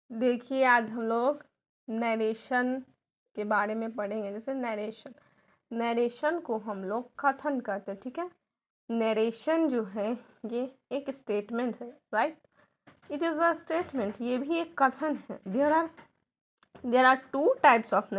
देखिए आज हम लोग नरेशन के बारे में पढ़ेंगे। जैसे नरेशन को हम लोग कथन कहते हैं, ठीक है। नरेशन जो है ये एक स्टेटमेंट है, right. It is a statement, ये भी एक कथन है। There are two types of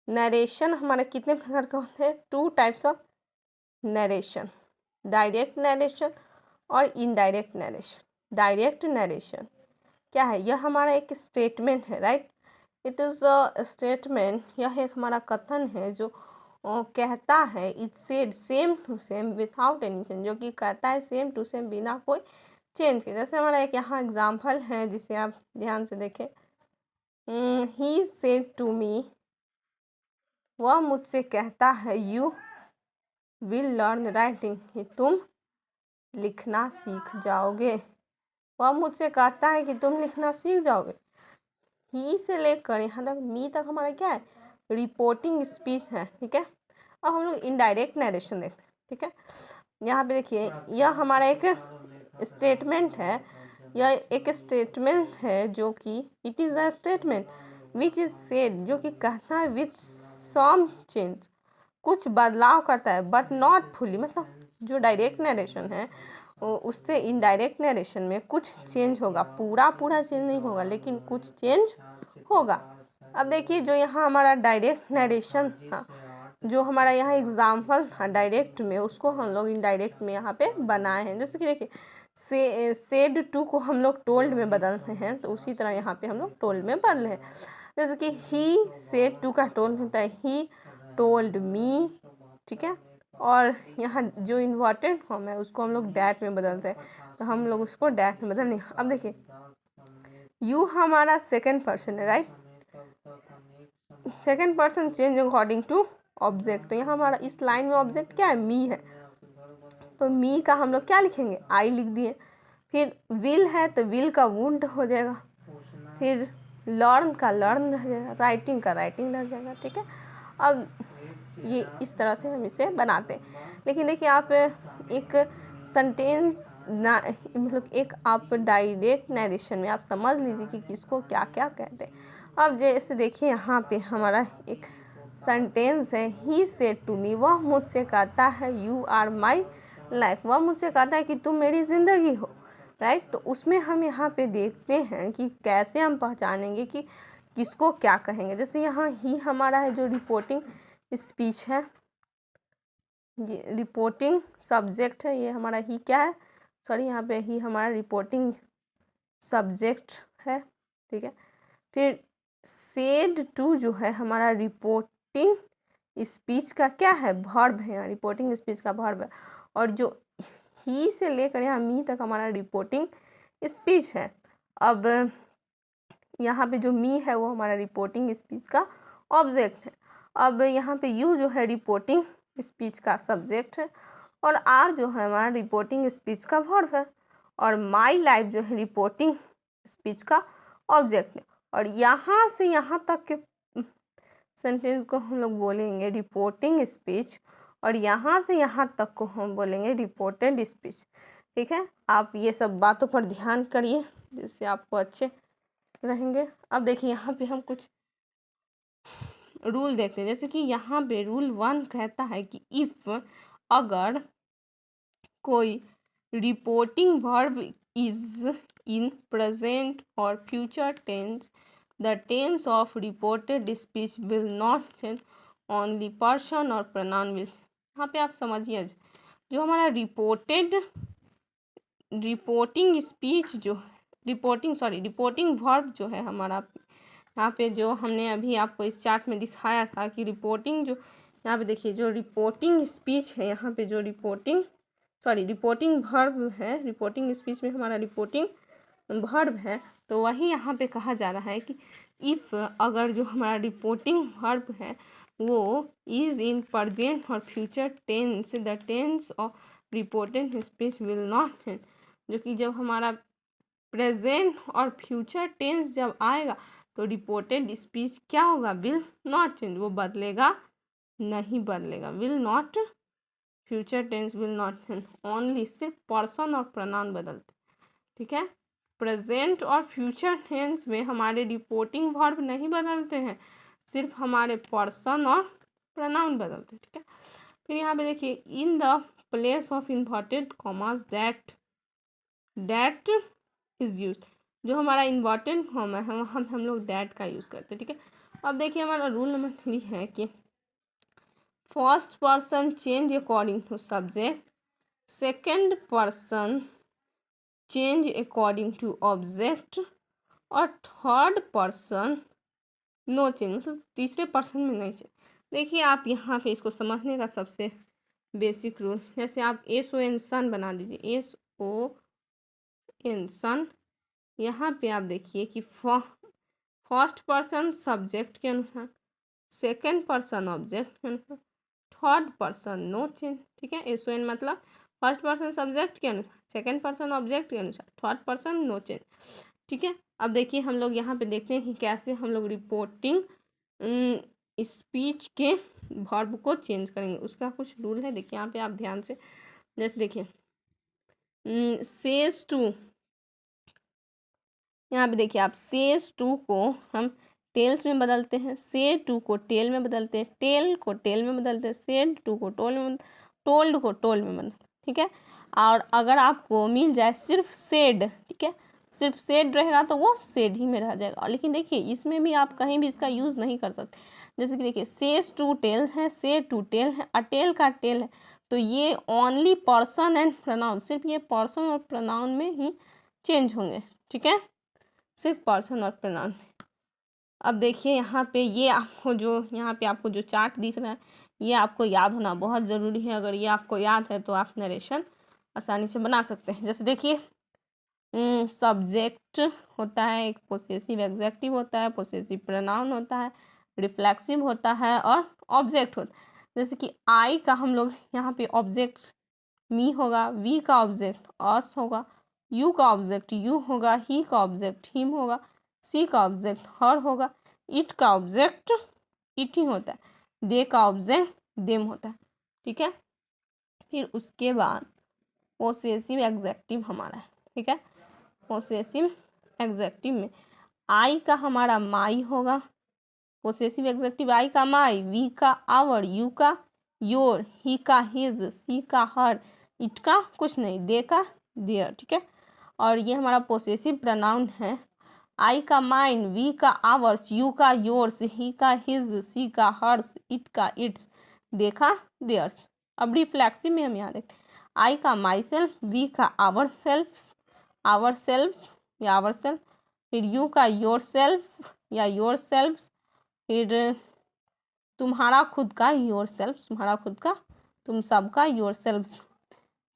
narration हमारे कितने प्रकार के होते हैं? Two types of narration, direct narration और इनडायरेक्ट नरेशन। डायरेक्ट नरेशन क्या है? यह हमारा एक स्टेटमेंट है, right. It is a statement, यह एक हमारा कथन है जो कहता है it said same to same without any change, जो कि कहता है सेम टू सेम बिना कोई चेंज के। जैसे हमारा एक यहाँ एग्जाम्पल है जिसे आप ध्यान से देखें। ही सेड टू मी, वह मुझसे कहता है यू विल लर्न राइटिंग, कि तुम लिखना सीख जाओगे। वह मुझसे कहता है कि तुम लिखना सीख जाओगे। ही से लेकर यहाँ तक मी तक हमारा क्या है? रिपोर्टिंग स्पीच है, ठीक है। अब हम लोग इनडायरेक्ट नरेशन देखते हैं, ठीक है। यहाँ पे देखिए यह हमारा एक स्टेटमेंट है। यह एक स्टेटमेंट है जो कि it is a statement which is said, जो कि कहता है विथ सम चेंज, कुछ बदलाव करता है, बट नॉट फुली। मतलब जो डायरेक्ट नरेशन है उससे इनडायरेक्ट नरेशन में कुछ चेंज होगा, पूरा चेंज नहीं होगा लेकिन कुछ चेंज होगा। अब देखिए जो यहाँ हमारा डायरेक्ट नरेशन था, जो हमारा यहाँ एग्जाम्पल था डायरेक्ट में, उसको हम लोग इनडायरेक्ट में यहाँ पे बनाए हैं। जैसे कि देखिए सेड टू को हम लोग टोल्ड में बदलते हैं, तो उसी तरह यहाँ पे हम लोग टोल्ड में बदले हैं। जैसे कि ही सेड टू का टोल्ड होता है ही टोल्ड मी, ठीक है। और यहाँ जो इन्वर्टेड फॉर्म है उसको हम लोग डैट में बदलते हैं, तो हम लोग उसको डैट में बदल नहीं। अब देखिए यू हमारा सेकेंड पर्सन है, right. Second person change according to object, तो यहाँ हमारा इस लाइन में ऑब्जेक्ट क्या है? मी है, तो मी का हम लोग क्या लिखेंगे? आई लिख दिए। फिर विल है तो विल का वुंड हो जाएगा, फिर लर्न का लर्न रह जाएगा, राइटिंग का राइटिंग रह जाएगा, ठीक है। अब ये इस तरह से हम इसे बनाते हैं। लेकिन देखिए आप एक सेंटेंस ना, मतलब एक आप डायरेक्ट नरेशन में आप समझ लीजिए कि किसको क्या क्या कहते हैं। अब जैसे देखिए यहाँ पे हमारा एक सेंटेंस है ही सेड टू मी, वह मुझसे कहता है यू आर माई लाइफ, वह मुझसे कहता है कि तुम मेरी ज़िंदगी हो, राइट। तो उसमें हम यहाँ पे देखते हैं कि कैसे हम पहचानेंगे कि किसको क्या कहेंगे। जैसे यहाँ ही हमारा है जो रिपोर्टिंग स्पीच है, ये रिपोर्टिंग सब्जेक्ट है, ये हमारा ही क्या है? सॉरी, यहाँ पे ही हमारा रिपोर्टिंग सब्जेक्ट है, ठीक है। फिर सेड टू जो है हमारा रिपोर्टिंग स्पीच का क्या है? वर्ब है, यहाँ रिपोर्टिंग स्पीच का वर्ब है। और जो ही से लेकर यहाँ मी तक हमारा रिपोर्टिंग स्पीच है। अब यहाँ पे जो मी है वो हमारा रिपोर्टिंग स्पीच का ऑब्जेक्ट है। अब यहाँ पे यू जो है रिपोर्टिंग स्पीच का सब्जेक्ट है, और आर जो है हमारा रिपोर्टिंग स्पीच का वर्ब है, और माई लाइफ जो है रिपोर्टिंग स्पीच का ऑब्जेक्ट है। और यहाँ से यहाँ तक के सेंटेंस को हम लोग बोलेंगे रिपोर्टिंग स्पीच, और यहाँ से यहाँ तक को हम बोलेंगे रिपोर्टेड स्पीच, ठीक है। आप ये सब बातों पर ध्यान करिए जिससे आपको अच्छे रहेंगे। अब देखिए यहाँ पे हम कुछ रूल देखते हैं। जैसे कि यहाँ पे रूल 1 कहता है कि इफ़, अगर कोई reporting verb is in present और future tense, the tense of reported speech will not change, only person और प्रोनाउन विल। यहाँ पे आप समझिए जो हमारा रिपोर्टिंग स्पीच जो रिपोर्टिंग वर्ब जो है हमारा, यहाँ पे जो हमने अभी आपको इस चार्ट में दिखाया था कि रिपोर्टिंग जो, यहाँ पे देखिए जो रिपोर्टिंग स्पीच है, यहाँ पे जो रिपोर्टिंग वर्ब है, रिपोर्टिंग स्पीच में हमारा रिपोर्टिंग वर्ब है, तो वही यहाँ पे कहा जा रहा है कि इफ़, अगर जो हमारा रिपोर्टिंग वर्ब है वो इज़ इन प्रेजेंट और future tense, the tense of reported speech will not change, जो कि जब हमारा प्रेजेंट और फ्यूचर टेंस जब आएगा तो रिपोर्टेड स्पीच क्या होगा? विल नॉट चेंज, वो बदलेगा नहीं, बदलेगा। Will not, future tense will not change, only सिर्फ पर्सन और प्रोनाउन बदलते, ठीक है। प्रेजेंट और फ्यूचर टेंस में हमारे रिपोर्टिंग वर्ब नहीं बदलते हैं, सिर्फ हमारे पर्सन और प्रोनाउन बदलते हैं, ठीक है। फिर यहाँ पे देखिए, in the place of inverted commas that is use, जो हमारा इन्वर्टेड कॉमा है वहाँ हम लोग दैट का यूज़ करते हैं, ठीक है। अब देखिए हमारा रूल नंबर 3 है कि first person change according to subject, second person change according to object, और थर्ड पर्सन नो चेंज, मतलब तीसरे पर्सन में नहीं चेंज। देखिए आप यहाँ पे इसको समझने का सबसे बेसिक रूल, जैसे आप SON सन बना दीजिए, SON सन। यहाँ पे आप देखिए कि फर्स्ट पर्सन सब्जेक्ट के अनुसार, सेकेंड पर्सन ऑब्जेक्ट के अनुसार, थर्ड पर्सन नो चेंज, ठीक है। SON मतलब फर्स्ट पर्सन सब्जेक्ट के अनुसार, सेकेंड पर्सन ऑब्जेक्ट के अनुसार, थर्ड पर्सन नो चेंज, ठीक है। अब देखिए हम लोग यहाँ पे देखते हैं कि कैसे हम लोग रिपोर्टिंग स्पीच के वर्ब को चेंज करेंगे, उसका कुछ रूल है। देखिए यहाँ पे आप ध्यान से, जैसे देखिए सेज टू, यहाँ पे देखिए आप सेज टू को हम टेल्स में बदलते हैं, से टू को टेल में बदलते हैं, टेल को टेल में बदलते हैं, सेड टू को टोल में, टोल्ड को टोल में बदलते हैं, ठीक है। और अगर आपको मिल जाए सिर्फ सेड, ठीक है, सिर्फ सेड रहेगा तो वो सेड ही में रह जाएगा। और लेकिन देखिए इसमें भी आप कहीं भी इसका यूज़ नहीं कर सकते, जैसे कि देखिए सेज टू टेल्स है, से टू टेल है, अटेल का टेल है, तो ये ओनली पर्सन एंड प्रोनाउन, सिर्फ ये पर्सन और प्रोनाउन में ही चेंज होंगे, ठीक है, सिर्फ पर्सन और प्रोनाउन में। अब देखिए यहाँ पे ये आपको जो यहाँ पे आपको जो चार्ट दिख रहा है, ये आपको याद होना बहुत ज़रूरी है। अगर ये आपको याद है तो आप नरेशन आसानी से बना सकते हैं। जैसे देखिए सब्जेक्ट होता है, एक पोसेसिव एग्जेक्टिव होता है, पोसेसिव प्रोनाउन होता है, रिफ्लेक्सिव होता है और ऑब्जेक्ट होता है। जैसे कि आई का हम लोग यहाँ पे ऑब्जेक्ट मी होगा, वी का ऑब्जेक्ट अस होगा, यू का ऑब्जेक्ट यू होगा, ही का ऑब्जेक्ट हिम होगा, सी का ऑब्जेक्ट हर होगा, इट का ऑब्जेक्ट इट ही होता है, दे का ऑब्जेक्ट देम होता है, ठीक है। फिर उसके बाद पोसेसिव एग्जेक्टिव हमारा है, ठीक है। पोसेसिव एग्जेक्टिव में आई का हमारा माई होगा, पोसेसिव एग्जेक्टिव आई का माई, वी का आवर, यू का योर, ही का हिज, सी का हर, इट का कुछ नहीं, दे का देयर, ठीक है। और ये हमारा पोसेसिव प्रोनाउन है, आई का माइन, वी का आवर्स, यू का योर्स, ही का हिज, सी का हर्स, इट का इट्स, दे का देयर्स। अब रिफ्लेक्सिव में हम यहाँ देखते हैं, आई का माई सेल्फ, वी का आवर सेल्फ्स या आवर सेल्फ, फिर यू का योर सेल्फ या योर सेल्फ्स, फिर तुम्हारा खुद का योर सेल्फ, तुम्हारा खुद का, तुम सबका yourselves,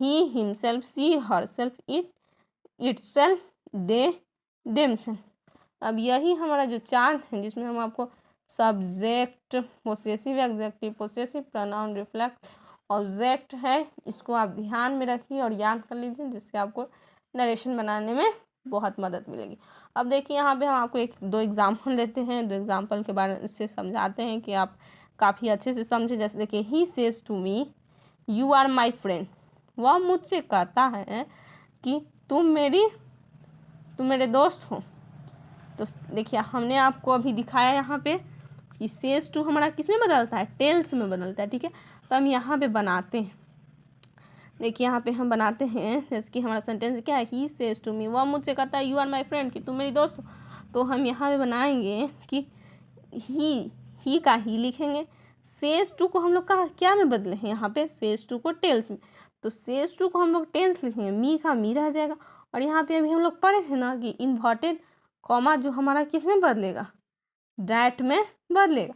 he himself, she herself, it itself, they themselves. अब यही हमारा जो चार्ट है जिसमें हम आपको subject, possessive adjective, possessive pronoun, reflex, object है, इसको आप ध्यान में रखिए और याद कर लीजिए, जिससे आपको नरेशन बनाने में बहुत मदद मिलेगी। अब देखिए यहाँ पे हम आपको एक दो एग्जाम्पल देते हैं, दो एग्जाम्पल के बारे से समझाते हैं कि आप काफ़ी अच्छे से समझे। जैसे देखिए, he says to me you are my friend, वह मुझसे कहता है कि तुम मेरे दोस्त हो। तो देखिए हमने आपको अभी दिखाया यहाँ पे कि सेज टू हमारा किस में बदलता है, टेल्स में बदलता है, ठीक है। तो हम यहाँ पे बनाते हैं, देखिए यहाँ पे हम बनाते हैं, जैसे कि हमारा सेंटेंस क्या है, ही सेज टू मी, वह मुझसे कहता है यू आर माई फ्रेंड, कि तुम मेरी दोस्त हो। तो हम यहाँ पे बनाएंगे कि ही का ही लिखेंगे, सेज टू को हम लोग का क्या में बदले हैं, यहाँ पे सेज टू को टेल्स में, तो सेज टू को हम लोग टेल्स लिखेंगे, मी का मी रह जाएगा। और यहाँ पे अभी हम लोग पढ़े थे ना कि इन्वर्टेड कॉमा जो हमारा किस में बदलेगा, डैट में बदलेगा।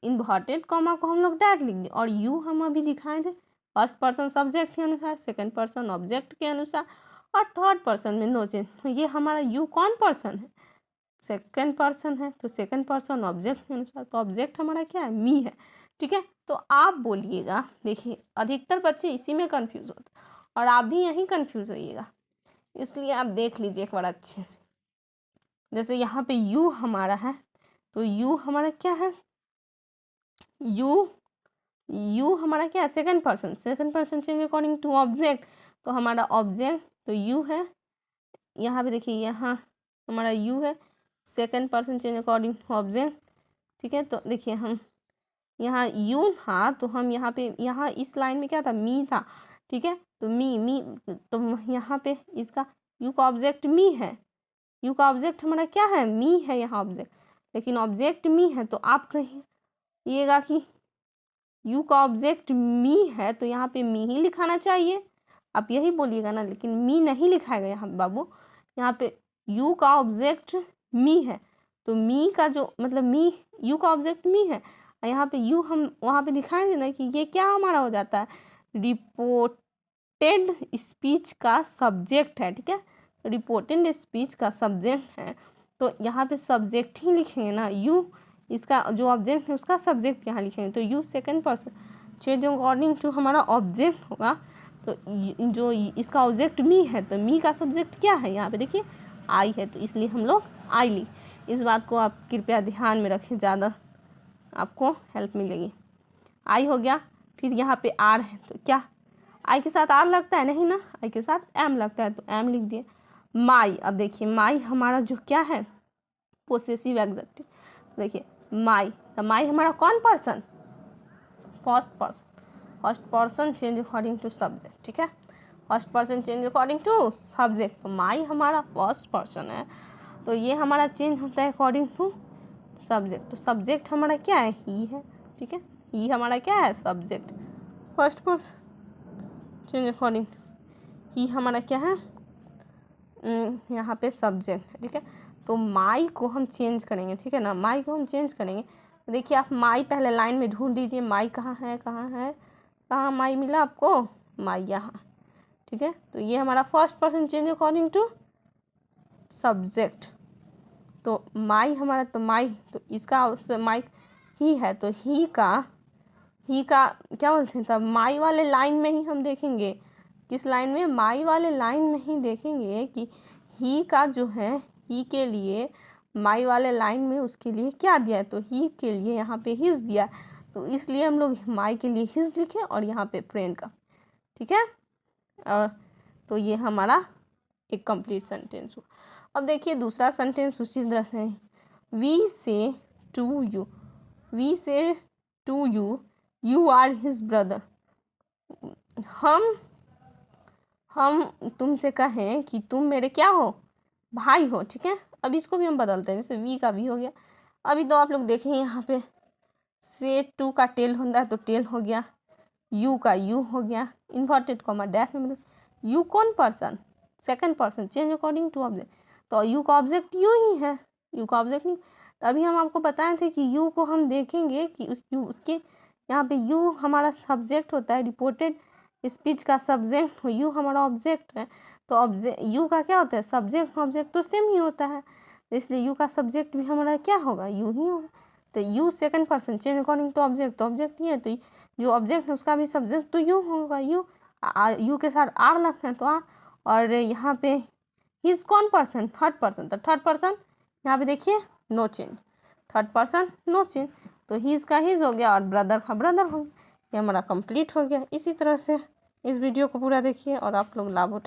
इन्वर्टेड कॉमा को हम लोग डैट लिख दें। और यू हम अभी दिखाए थे फर्स्ट पर्सन सब्जेक्ट के अनुसार, सेकंड पर्सन ऑब्जेक्ट के अनुसार, और थर्ड पर्सन में नो चेंज। तो ये हमारा यू कौन पर्सन है, सेकंड पर्सन है, तो सेकंड पर्सन ऑब्जेक्ट के अनुसार, तो ऑब्जेक्ट हमारा क्या है, मी है, ठीक है। तो आप बोलिएगा, देखिए अधिकतर बच्चे इसी में कंफ्यूज होते हैं और आप भी यहीं कंफ्यूज होइएगा, इसलिए आप देख लीजिए एक बार अच्छे से। जैसे यहाँ पे यू हमारा है, तो यू हमारा क्या है, यू हमारा क्या है, second person change according to object, तो हमारा ऑब्जेक्ट तो यू है, यहाँ पे देखिए, यहाँ हमारा यू है, second person change according to object, ठीक है। तो देखिए हम यहाँ यू था, तो हम यहाँ पे, यहाँ इस लाइन में क्या था, मी था, ठीक है। तो मी, तो यहाँ पे इसका यू का ऑब्जेक्ट मी है, यू का ऑब्जेक्ट हमारा क्या है, मी है यहाँ ऑब्जेक्ट, लेकिन ऑब्जेक्ट मी है। तो आप कहिएगा कि यू का ऑब्जेक्ट मी है, तो यहाँ पे मी ही लिखाना चाहिए, आप यही बोलिएगा ना, लेकिन मी नहीं लिखाएगा यहाँ बाबू, यहाँ पे यू का ऑब्जेक्ट मी है, तो मी का जो मतलब मी, यू का ऑब्जेक्ट मी है, यहाँ पे यू हम वहाँ पे दिखाएंगे ना कि ये क्या हमारा हो जाता है, रिपोर्टेड स्पीच का सब्जेक्ट है, ठीक है। रिपोर्टेड स्पीच का सब्जेक्ट है, तो यहाँ पे सब्जेक्ट ही लिखेंगे ना, यू इसका जो ऑब्जेक्ट है उसका सब्जेक्ट यहाँ लिखेंगे, तो you second person change according to हमारा ऑब्जेक्ट होगा। तो जो इसका ऑब्जेक्ट मी है, तो मी का सब्जेक्ट क्या है, यहाँ पे देखिए आई है, तो इसलिए हम लोग आई ली। इस बात को आप कृपया ध्यान में रखें, ज़्यादा आपको हेल्प मिलेगी। आई हो गया, फिर यहाँ पे आर है, तो क्या आई के साथ आर लगता है, नहीं ना, आई के साथ एम लगता है, तो एम लिख दिए। माई, अब देखिए माई हमारा जो क्या है, पोसेसिव एग्जेक्टिव, देखिए माई, तो माई हमारा कौन person, first person change according to subject, ठीक है। First person change according to subject, तो माई हमारा फर्स्ट पर्सन है, तो ये हमारा चेंज होता है अकॉर्डिंग टू सब्जेक्ट। तो सब्जेक्ट हमारा क्या है, ही है, ठीक है, ही हमारा क्या है, subject. First person change according, ही हमारा क्या है, यहाँ पे सब्जेक्ट है, ठीक है। तो माई को हम चेंज करेंगे, ठीक है ना, माई को हम चेंज करेंगे। तो देखिए आप माई पहले लाइन में ढूंढ दीजिए, माई कहाँ है, कहाँ माई मिला आपको, माई यहाँ, ठीक है। तो ये हमारा first person change according to subject, तो माई हमारा, तो माई, तो इसका माई ही है, तो ही का क्या बोलते हैं, तब माई वाले लाइन में ही हम देखेंगे, किस लाइन में, माई वाले लाइन में ही देखेंगे कि ही का जो है, ही के लिए माई वाले लाइन में उसके लिए क्या दिया है, तो ही के लिए यहाँ पे हिज दिया, तो इसलिए हम लोग माई के लिए हिज लिखे और यहाँ पे फ्रेंड का, ठीक है। तो ये हमारा एक कंप्लीट सेंटेंस हुआ। अब देखिए दूसरा सेंटेंस उसी तरह से है, we say to you you are his brother, हम तुमसे कहें कि तुम मेरे क्या हो, भाई हो, ठीक है। अब इसको भी हम बदलते हैं, जैसे वी का वी हो गया। अभी तो आप लोग देखें यहाँ पे से टू का टेल होता है, तो टेल हो गया, यू का यू हो गया, इन्वर्टेड कॉमा डैश में, मतलब यू कौन person, second person change according to object, तो यू का ऑब्जेक्ट यू ही है, यू का ऑब्जेक्ट नहीं। तो अभी हम आपको बताए थे कि यू को हम देखेंगे कि उसके यहाँ पे यू हमारा सब्जेक्ट होता है, रिपोर्टेड स्पीच का सब्जेक्ट, यू हमारा ऑब्जेक्ट है, तो ऑब्जेक्ट यू का क्या होता है, सब्जेक्ट ऑब्जेक्ट तो सेम ही होता है, इसलिए यू का सब्जेक्ट भी हमारा क्या होगा, यू ही होगा। तो you second person change according to object, तो ऑब्जेक्ट ही है, तो जो ऑब्जेक्ट है उसका भी सब्जेक्ट तो यू होगा, यू के साथ आर लगते हैं, तो आर, और यहाँ पे हिज कौन पर्सन, थर्ड पर्सन, तो थर्ड पर्सन यहाँ पे देखिए no change, third person no change, तो हिज का हिज हो गया और ब्रदर का ब्रदर हो गया, ये हमारा कंप्लीट हो गया। इसी तरह से इस वीडियो को पूरा देखिए और आप लोग लाभ उठाए।